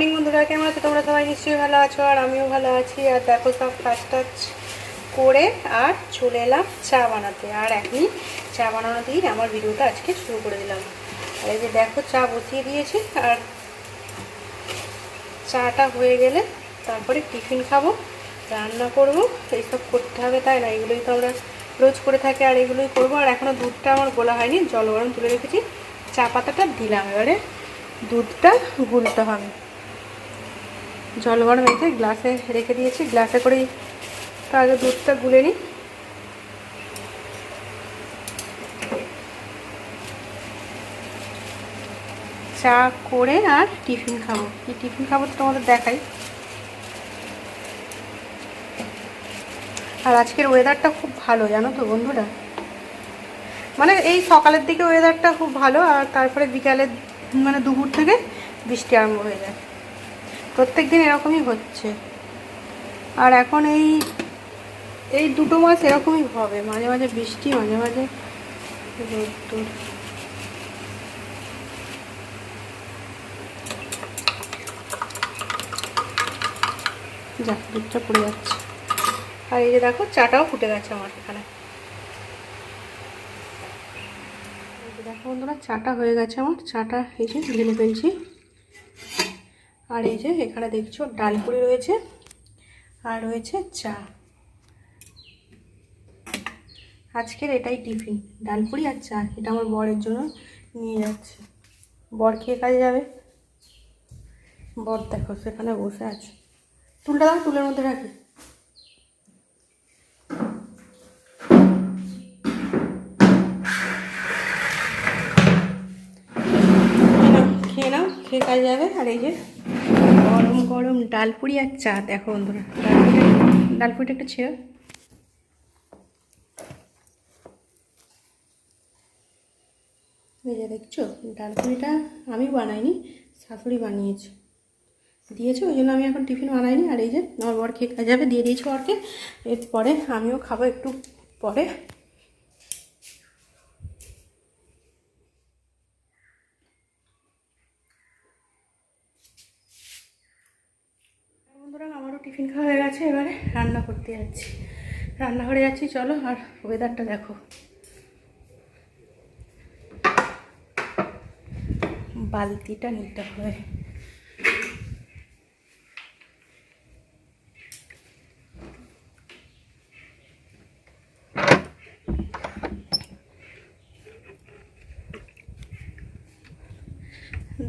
Morning বন্ধুরা, কেমন আছো তোমরা? সবাই নিশ্চয়ই ভালো আছো, আর আমিও ভালো আছি। আর দেখো, সব কাজ টাজ করে আর চলে এলাম চা বানাতে। আর এখনই চা বানানো দিয়েই আমার ভিডিওটা আজকে শুরু করে দিলাম। আর এই যে দেখো, চা বসিয়ে দিয়েছি। আর চাটা হয়ে গেলে তারপরে টিফিন খাবো, রান্না করবো, এইসব করতে হবে, তাই না? এগুলোই তো আমরা রোজ করে থাকি, আর এগুলোই করবো। আর এখনও দুধটা আমার গোলা হয়নি, জল গরম তুলে রেখেছি, চা পাতাটা দিলাম। এবারে দুধটা গুলতে হবে। জল গরম এসে গ্লাসে রেখে দিয়েছি, গ্লাসে করেই তো আগে দুধটা গুলে নিই। চা করে আর টিফিন খাবো। কি টিফিন খাবো তো তোমাদের দেখাই। আর আজকের ওয়েদারটা খুব ভালো, জানো তো বন্ধুরা। মানে এই সকালের দিকে ওয়েদারটা খুব ভালো, আর তারপরে বিকালে মানে দুপুর থেকে বৃষ্টি আরম্ভ হয়ে যায়। প্রত্যেক দিন এরকমই হচ্ছে। আর এখন এই দুটো মাস এরকমই হবে, মাঝে মাঝে বৃষ্টি, মাঝে মাঝে রোদ্দুর। যাক, দুধটা পড়ে যাচ্ছে। আর এই যে দেখো, চাটাও ফুটে গেছে আমার এখানে। দেখো বন্ধুরা, চাটা হয়ে গেছে আমার। চাটা এই যে ঢেলে ফেলছি। আর এই যে এখানে দেখছো ডালপুরি রয়েছে, আর রয়েছে চা। আজকের এটাই টিফিন, ডালপুরি আর চা। এটা আমার বরের জন্য নিয়ে যাচ্ছে। বর খেয়ে কাজে যাবে। বর দেখো সেখানে বসে আছে। তুলটা দাও, তুলের মধ্যে রাখি। খেয়ে নাও, খেয়ে কাজে যাবে। আর এই যে গরম গরম ডালপুরি আর চা। দেখো বন্ধুরা, ডালপুরিটা একটু ছেড়ে। এই যে দেখছো, ডালপুরিটা আমি বানাইনি, শাশুড়ি বানিয়েছে, দিয়েছে। ওই জন্য আমি এখন টিফিন বানাইনি। আর এই যে আমার বর খেয়ে কাজে যাবে, দিয়ে দিয়েছে বরকে। এরপরে আমিও খাবো একটু পরে। বন্ধুরা, আমারও টিফিন খাওয়া হয়ে গেছে। এবারে রান্না করতে যাচ্ছি, রান্নাঘরে যাচ্ছি। চলো। আর ওয়েদারটা দেখো, বালতিটা নিতে হবে।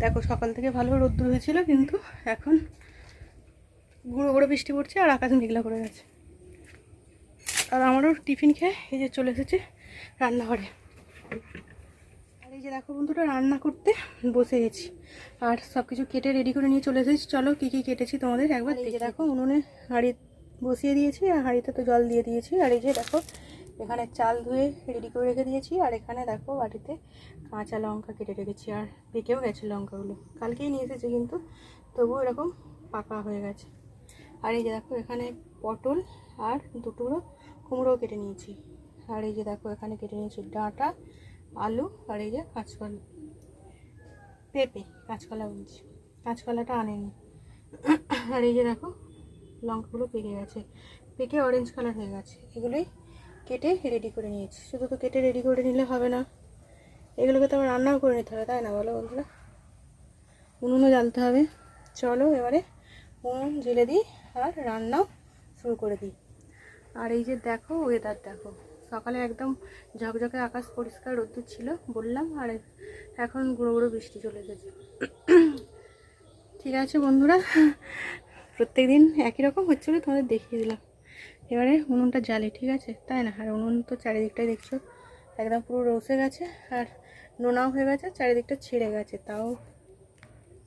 দেখো, সকাল থেকে ভালো রোদ্দুর হয়েছিল, কিন্তু এখন গুঁড়ো গুঁড়ো বৃষ্টি পড়ছে আর আকাশ মেঘলা করে গেছে। আর আমারও টিফিন খেয়ে এই যে চলে এসেছে রান্নাঘরে। আর এই যে দেখো বন্ধুরা, রান্না করতে বসে গেছি। আর সব কিছু কেটে রেডি করে নিয়ে চলে এসেছি। চলো কী কী কেটেছি তোমাদের একবার। এই যে দেখো, উনুনে হাঁড়ি বসিয়ে দিয়েছি, আর হাঁড়িতে তো জল দিয়ে দিয়েছি। আর এই যে দেখো, এখানে চাল ধুয়ে রেডি করে রেখে দিয়েছি। আর এখানে দেখো বাটিতে কাঁচা লঙ্কা কেটে রেখেছি। আর পেকেও গেছে লঙ্কাগুলো, কালকেই নিয়ে এসেছি, কিন্তু তবুও এরকম পাকা হয়ে গেছে। আর এই যে দেখো, এখানে পটল আর দুটো কুমড়ো কেটে নিয়েছি। আর এই যে দেখো, এখানে কেটে নিয়েছি ডাঁটা, আলু, আর এই যে কাঁচকলা, পেঁপে, কাঁচকলা বলছি, কাঁচকলাটা আনেনি। আর এই যে দেখো, লঙ্কাগুলো পেকে গেছে, পেকে অরেঞ্জ কালার হয়ে গেছে। এগুলোই কেটে রেডি করে নিয়েছি। শুধু তো কেটে রেডি করে নিলে হবে না, এগুলোকে তো আবার রান্নাও করে নিতে হবে, তাই না বলো বন্ধুরা? উনুনও জ্বালতে হবে। চলো এবারে উনুন জ্বেলে দিই আর রান্নাও শুরু করে দিই। আর এই যে দেখো, ওয়েদার দেখো, সকালে একদম ঝকঝকে আকাশ, পরিষ্কার রোদ্দুর ছিল বললাম, আর এখন গুঁড়ো গুঁড়ো বৃষ্টি চলে এসেছে। ঠিক আছে বন্ধুরা, প্রত্যেক দিন একই রকম হচ্ছিলো, তোমাদের দেখিয়ে দিলাম। এবারে উনুনটা জ্বালে, ঠিক আছে, তাই না? আর উনুন তো চারিদিকটাই দেখছো একদম পুরো রসে গেছে, আর নোনাও হয়ে গেছে, চারিদিকটা ছিঁড়ে গেছে, তাও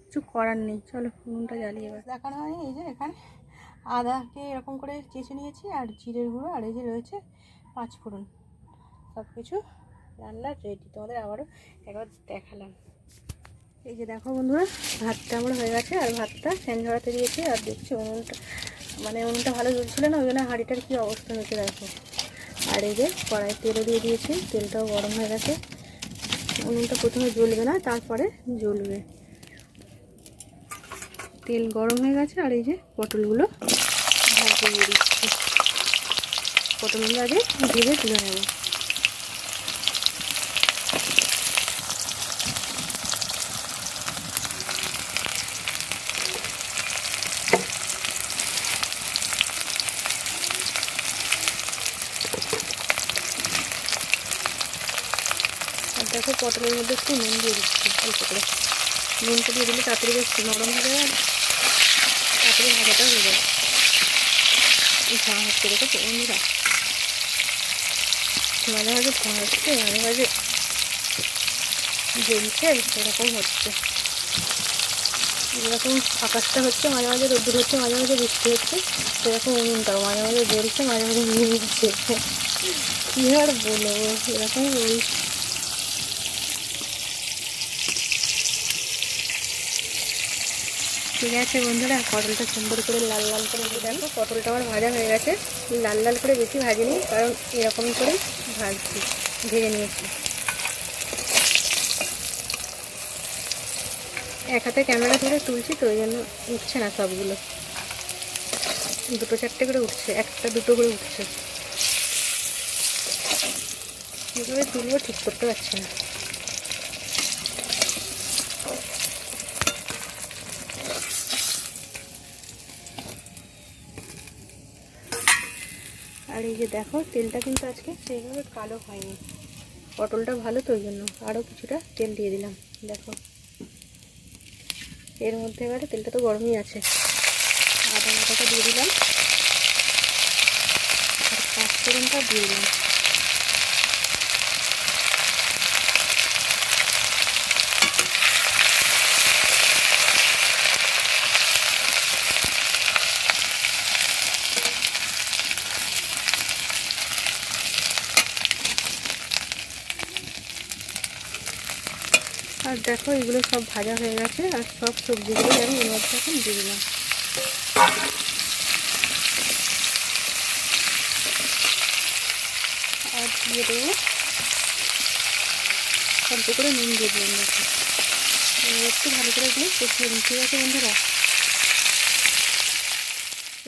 কিছু করার নেই। চলো উনুনটা জ্বালিয়ে এবার দেখানো হয়। এই যে এখানে আদাকে এরকম করে চেঁচে নিয়েছি, আর জিরের গুঁড়ো, আর এই যে রয়েছে পাঁচফোড়ন, সব কিছু রান্নার রেডি। তোমাদের আবারও একবার দেখালাম। এই যে দেখো বন্ধুরা, ভাতটা আমার হয়ে গেছে, আর ভাতটা ফ্যান ঝরাতে দিয়েছি। আর দেখছি উনুনটা ভালো জ্বলছিল না, ওই জন্য হাঁড়িটার কী অবস্থা হয়েছে দেখো। আর এই যে কড়াই তেলও দিয়ে দিয়েছি, তেলটাও গরম হয়ে গেছে। উনুনটা প্রথমে জ্বলবে না, তারপরে জ্বলবে। তেল গরম হয়ে গেছে আর এই যে পটলগুলো ভাজতে দিয়ে দিচ্ছি। পটলগুলো আগে ভেজে তুলে নেব। আর দেখো পটলের মধ্যে একটু নুন দিয়ে দিচ্ছি অল্প করে। নুনটা দিয়ে দিলে তাড়াতাড়ি বেশ নরম হয়ে যায়, তাড়াতাড়ি ভাজাটা হয়ে যায়। এই ধোঁয়া হচ্ছে, দেখো বন্ধুরা, মাঝে মাঝে ধোঁয়া হচ্ছে, মাঝে মাঝে জ্বলছে, সেরকম হচ্ছে। যেরকম আকাশটা হচ্ছে, মাঝে মাঝে রোদ্দুর হচ্ছে, মাঝে মাঝে বৃষ্টি হচ্ছে, সেরকম উনুনটাও মাঝে মাঝে জ্বলছে, মাঝে মাঝে নিচ্ছে। কী আর বলবো, এরকমই বলছি। ঠিক আছে বন্ধুরা, পটলটা সুন্দর করে লাল লাল করে দেখো। পটলটা আমার ভাজা হয়ে গেছে, লাল লাল করে বেশি ভাজিনি, কারণ এরকমই করে ভাজছি, ভেজে নিয়েছি। এক হাতে ক্যামেরা ধরে তুলছি তো ওই জন্য উঠছে না সবগুলো, দুটো চারটে করে উঠছে, একটা দুটো করে উঠছে। কীভাবে তুলবো ঠিক করতে পারছি না। আর এই যে দেখো, তেলটা কিন্তু আজকে সেইভাবে কালো হয়নি, পটলটা ভালো তো ওই জন্য আরও কিছুটা তেল দিয়ে দিলাম। দেখো এর মধ্যে এবারে তেলটা তো গরমই আছে, আদা বাটাটা দিয়ে দিলাম আর পাঁচফোড়নটা দিয়ে দিলাম। আর দেখো এগুলো সব ভাজা হয়ে গেছে, আর সব সবজিগুলো আমি এর মধ্যে এখন দিয়ে দিলাম। আর দিয়ে দেবো অল্প করে নুন দিয়ে দিলাম। দেখো একটু ভালো করে এগুলো কষিয়ে দিই। ঠিক আছে বন্ধুরা,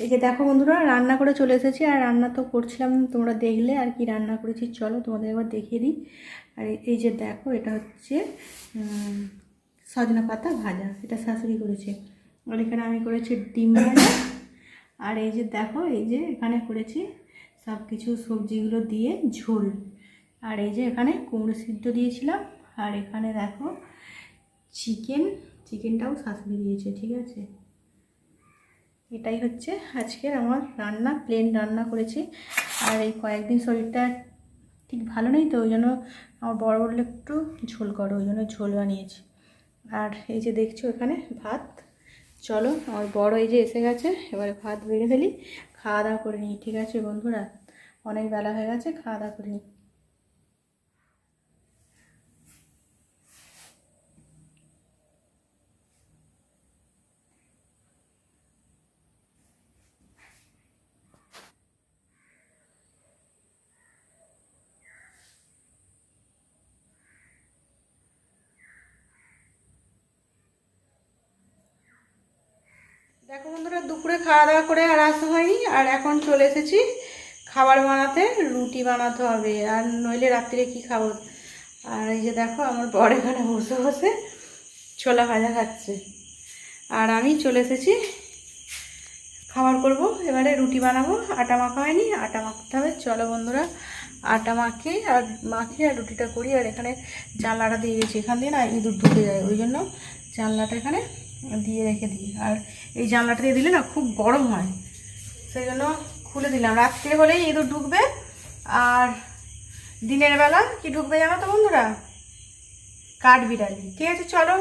এই যে দেখো বন্ধুরা, রান্না করে চলে এসেছি। আর রান্না তো করছিলাম, তোমরা দেখলে। আর কি রান্না করেছি চলো তোমাদের একবার দেখিয়ে দিই। আর এই যে দেখো, এটা হচ্ছে সজনা পাতা ভাজা, এটা শাশুড়ি করেছে। আর এখানে আমি করেছি ডিম ভাজা। আর এই যে দেখো, এই যে এখানে করেছি সব কিছু সবজিগুলো দিয়ে ঝোল। আর এই যে এখানে কুমড়ো সিদ্ধ দিয়েছিলাম। আর এখানে দেখো চিকেনটাও শাশুড়ি দিয়েছে। ঠিক আছে, এটাই হচ্ছে আজকের আমার রান্না, প্লেন রান্না করেছি। আর এই কয়েকদিন শরীরটা ঠিক ভালো নেই তো, ওই জন্য আমার বড় বললে একটু ঝোল করো, ওই জন্য ঝোল বানিয়েছি। আর এই যে দেখছো এখানে ভাত। চলো আমার বড় এই যে এসে গেছে, এবারে ভাত বেড়ে ফেলি, খাওয়া দাওয়া করে নিই। ঠিক আছে বন্ধুরা, অনেক বেলা হয়ে গেছে, খাওয়া দাওয়া করে নিই। দেখো বন্ধুরা, দুপুরে খাওয়া দাওয়া করে আর আসা হয়নি, আর এখন চলে এসেছি খাবার বানাতে। রুটি বানাতে হবে, আর নইলে রাত্রিরে কি খাবো। আর এই যে দেখো, আমার বর এখানে বসে বসে ছোলা ভাজা খাচ্ছে, আর আমি চলে এসেছি খাবার করব। এবারে রুটি বানাবো, আটা মাখা হয়নি, আটা মাখতে হবে। চলো বন্ধুরা, আটা মাখি আর রুটিটা করি। আর এখানে জানলাটা দিয়ে গেছি, এখান দিয়ে না ইঁদুর ঢুকে যায়, ওই জন্য জানলাটা এখানে দিয়ে রেখে দিই। আর এই জানলাটা দিয়ে দিলে না খুব গরম হয়, সেই জন্য খুলে দিলাম। রাত্রে হলেই ইঁদুর ঢুকবে, আর দিনের বেলা কি ঢুকবে জানো তো বন্ধুরা, কাঠবিড়ালি। ঠিক আছে, চলো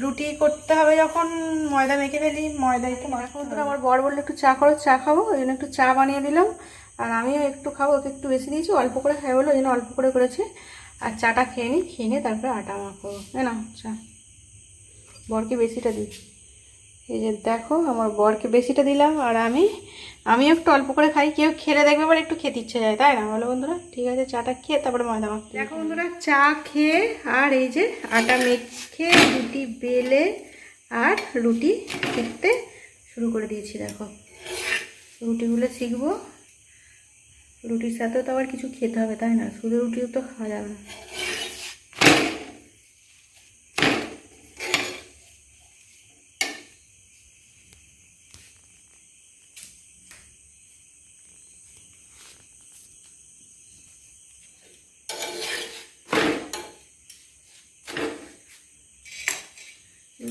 রুটি করতে হবে যখন ময়দা মেখে ফেলি। ময়দা একটু মাখা। বন্ধুরা, আমার বর বললে একটু চা করো, চা খাবো, ওই জন্য একটু চা বানিয়ে দিলাম। আর আমিও একটু খাবো, ওকে একটু বেশি দিয়েছি, অল্প করে খাই বলো, ওই জন্য অল্প করে করেছি। আর চাটা খেয়ে নিই, খেয়ে নিয়ে তারপরে আটা মাখবো। না চা বরকে বেশিটা দিই। এই যে দেখো, আমার বরকে বেশিটা দিলাম, আর আমি একটু অল্প করে খাই। কেউ খেলে দেখবে এবার একটু খেতে ইচ্ছে যায়, তাই না বলো বন্ধুরা? ঠিক আছে, চাটা খেয়ে তারপরে ময়দা মাখতে। দেখো বন্ধুরা, চা খেয়ে আর এই যে আটা মেখে রুটি বেলে আর রুটি শিখতে শুরু করে দিয়েছি। দেখো রুটিগুলো শিখবো। রুটির সাথেও তো আবার কিছু খেতে হবে, তাই না? শুধু রুটিও তো খাওয়া যাবে না।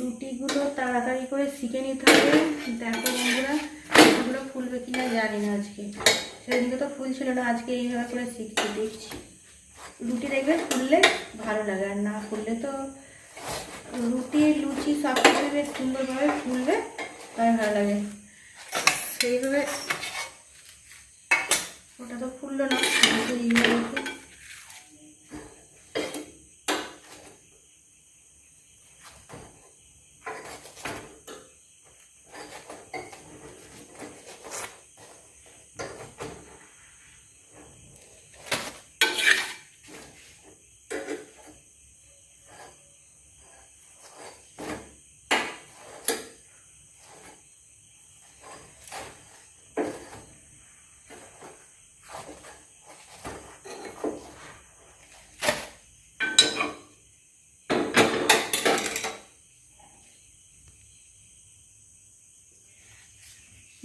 রুটিগুলো তাড়াতাড়ি করে শিখে নিতে হবে। দেখো বন্ধুরা, এগুলো ফুলবে কিনা জানি না। আজকে সেদিনকে তো ফুল ছিল না, আজকে এইভাবে করে শিখতে দেখছি। রুটি দেখবে ফুললে ভালো লাগে, আর না ফুললে তো রুটি লুচি সব কিছু বেশ সুন্দরভাবে ফুলবে, তাই ভালো লাগে। সেইভাবে ওটা তো ফুললো না, এইভাবে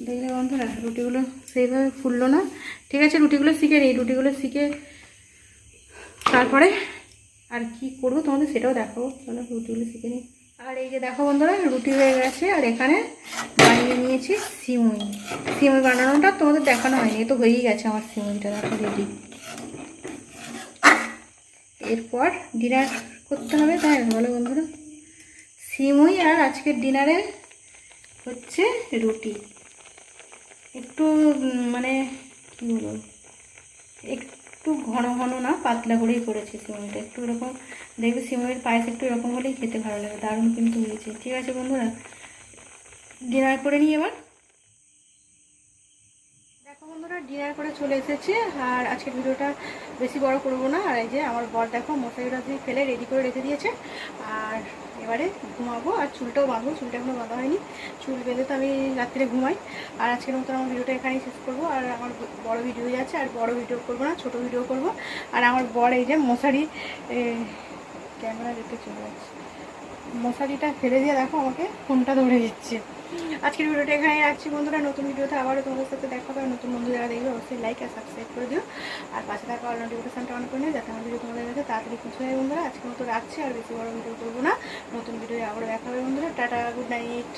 দেখলে বন্ধুরা রুটিগুলো সেইভাবে ফুললো না। ঠিক আছে, রুটিগুলো শিখে নিই। রুটিগুলো শিখে তারপরে আর কি করবো তোমাদের সেটাও দেখাবো। চলো রুটিগুলো শিখে নিই। আর এই যে দেখো বন্ধুরা, রুটি হয়ে গেছে। আর এখানে বানিয়ে নিয়েছি সিমুই। সিমুই বানানোটা তোমাদের দেখানো হয়নি, এ তো হয়েই গেছে আমার সিমুইটা। দেখো রেডি। এরপর ডিনার করতে হবে, তাই না বলো বন্ধুরা? সিমুই আর আজকের ডিনারে হচ্ছে রুটি। একটু মানে কী বলবো, একটু ঘন ঘন না, পাতলা করেই করেছি সিমুইটা। একটু এরকম দেখবে সিমুইয়ের পায়েস একটু এরকম হলেই খেতে ভালো লাগে। দারুণ কিন্তু হয়েছে। ঠিক আছে বন্ধুরা, ডিনার করে নিই এবার। দেখো বন্ধুরা, ডিনার করে চলে এসেছে। আর আজকের ভিডিওটা বেশি বড় করব না। আর এই যে আমার বর দেখো মশারিটা দিয়ে ফেলে রেডি করে রেখে দিয়েছে। আর এবারে ঘুমাবো। আর চুলটাও বাঁধবো, চুলটা এখনো বাঁধা হয়নি। চুল বেঁধে তো আমি রাত্রে ঘুমাই। আর আজকের মতন আমার ভিডিওটা এখানেই শেষ করবো। আর আমার বড় ভিডিও যাচ্ছে, আর বড় ভিডিও করবো না, ছোট ভিডিও করব। আর আমার বর এই যে মশারি, ক্যামেরা দেখতে চলে যাচ্ছে, মশারিটা ফেলে দিয়ে দেখো আমাকে ফোনটা ধরে দিচ্ছে। আজকের ভিডিওটা এখানে রাখছি বন্ধুরা। নতুন ভিডিওতে আবারও তোমাদের সাথে দেখা হবে। নতুন বন্ধু যারা দেখবে অবশ্যই লাইক আর সাবস্ক্রাইব করে দিও। আর পাশে থাকা অল নোটিফিকেশনটা অন করে নিও, যাতে আমার ভিডিও তোমাদের কাছে তাড়াতাড়ি পৌঁছে যায় বন্ধুরা। আজকের মতো রাখছি, আর বেশি বড় ভিডিও করবো না। নতুন ভিডিও আবারও দেখা হবে বন্ধুরা। Tata, good night.